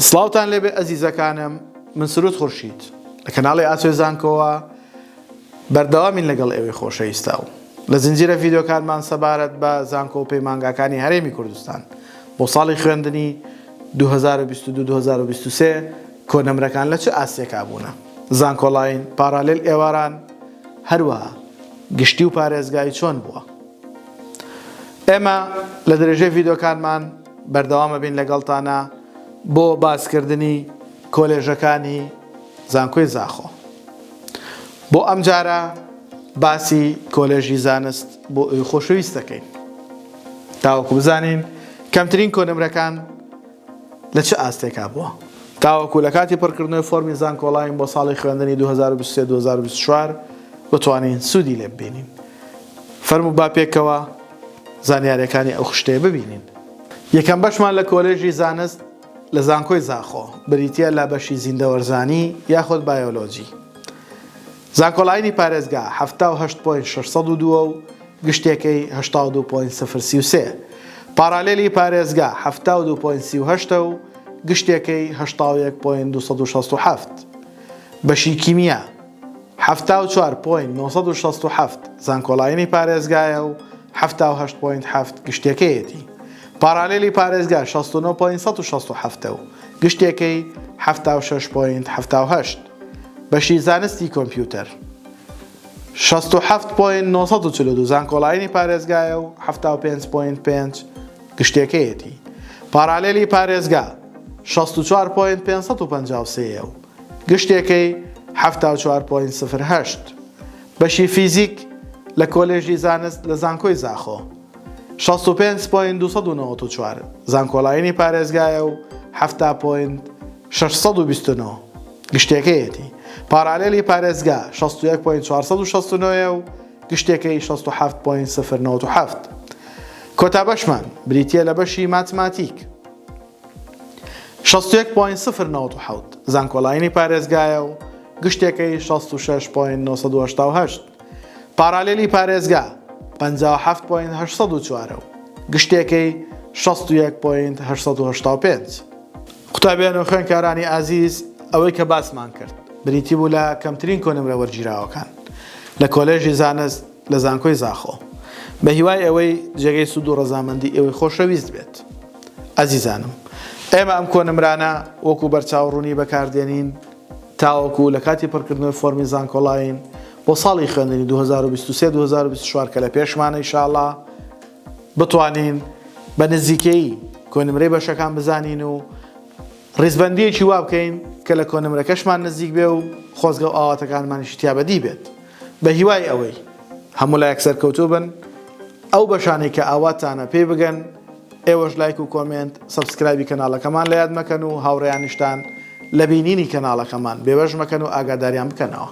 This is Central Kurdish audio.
سڵاوتان لێبێ ئەزیزەکانم، من سروود خورشید لە کەناڵی ئاسۆی زانکۆوە بەردەوامین لەگەڵ ئێوەی خۆشەویستە و لە زنجیرە ڤیدیۆکانمان سەبارەت بە زانکۆ و پەیمانگاکانی هەرێمی کوردستان بۆ ساڵی خوێندنی 2022-2023 کۆنەمرەکان لە چه ئاستێکا بوونە؟ زانکۆڵاین، پارالێل ئێواران، هەروەها گشتی و پارێزگای چۆن بووە؟ ئێمە لە درێژەی ڤیدیۆکانمان بەردەوامە بین لەگەڵتانە بۆ باسکردنی کۆلێژەکانی زانکۆی زاخۆ. بۆ ئەم جارە باسی کۆلێژی زانست بۆ ئەوی خۆشەویست دەکەین تاوەکو بزانین کەمترین کۆنەمرەکان لە چه ئاستێکا بووە، تاوەکو لە کاتی پڕکردنەوەی فۆرمی زانکۆڵاین بۆ ساڵی خوێندنی 2023-2024 بتوانین سوودی لێ ببینین. فەرموو با پێکەوە زانیاریەکانی ئەو خشتەیە ببینین. یەکەم بەشمان لە کۆلێژی زانست لە زانکۆی زاخۆ بریتیە لە بەشی زیندەوەرزانی یاخود بایۆلۆجی. زانکۆڵاینی پارێزگا 78.602 و گشتێکەی 82.033. پارالێلی پارێزگا 72.38 و گشتێکەی 81.267. بەشی کیمیا 74.967 زانکۆڵاینی پارێزگایە و 78.7 گشتێکەیەتی. پارالێلی پارێزگا 69.167 و گشتێکەی 76.78. بەشی زانستی کۆمپیوتەر 67.942 زانکۆڵاینی پارێزگایە و 75.5 گشتێکەیەتی. پارالێلی پارێزگا 64.553 و گشتێکەی 74.08. بەشی فیزیک لە کۆلێژی زانست لە زانکۆی زاخۆ 65.294 زانکۆڵاینی پارێزگایە و 70.629 گشتێکەیەتی. پارالێلی پارێزگا 61.469 و گشتێکەی 67.097. کۆتابەشمان بریتیە لە بەشی ماتماتیک 61.097 زانکۆڵاینی پارێزگایە و گشتێکەی 66.988. پارالێلی پارێزگا 57.804 و گشتێکەی 61.885. قوتابیان و خوێندکارانی ئازیز، ئەوەی کە باسمان کرد بریتی بوو لە کەمترین کۆنەمرە وەرگیراوەکان لە کۆلێژی زانست لە زانکۆی زاخۆ بە هیوای ئەوەی جێگەی سوود و ڕەزامەندی ئێوەی خۆشەویست بێت. ئەزیزانم، ئێمە ئەم کۆنەمرانە وەکو بەرچاوڕوونی بەکاردێنین تاوەکو لە کاتی پڕکردنەوەی فۆرمی زانکۆڵاین بۆ ساڵی خوێندنی 2023-2024 کە لە پێشمانە ئینشاءڵڵا بتوانین بە نزیکەی کۆنەمرەی بەشەکان بزانین و ڕیزبەندیەکی وا بکەین کە لە کۆنەمرەکەشمان نزیک بێ و خۆزگە و ئاواتەکانمانیش تیابەدی بێت. بە هیوای ئەوەی هەموو لایەک سەرکەوتوو بن، ئەو بەشانەی کە ئاواتانە پێی بگەن ئێوەش لایک و کۆمنت سەبسکرایبی کەناڵەکەمان لە یاد مەکەن و هاوڕێیانیشتان لە بینینی کەناڵەکەمان بێوەش مەکەن و ئاگاداریان بکەنەوە.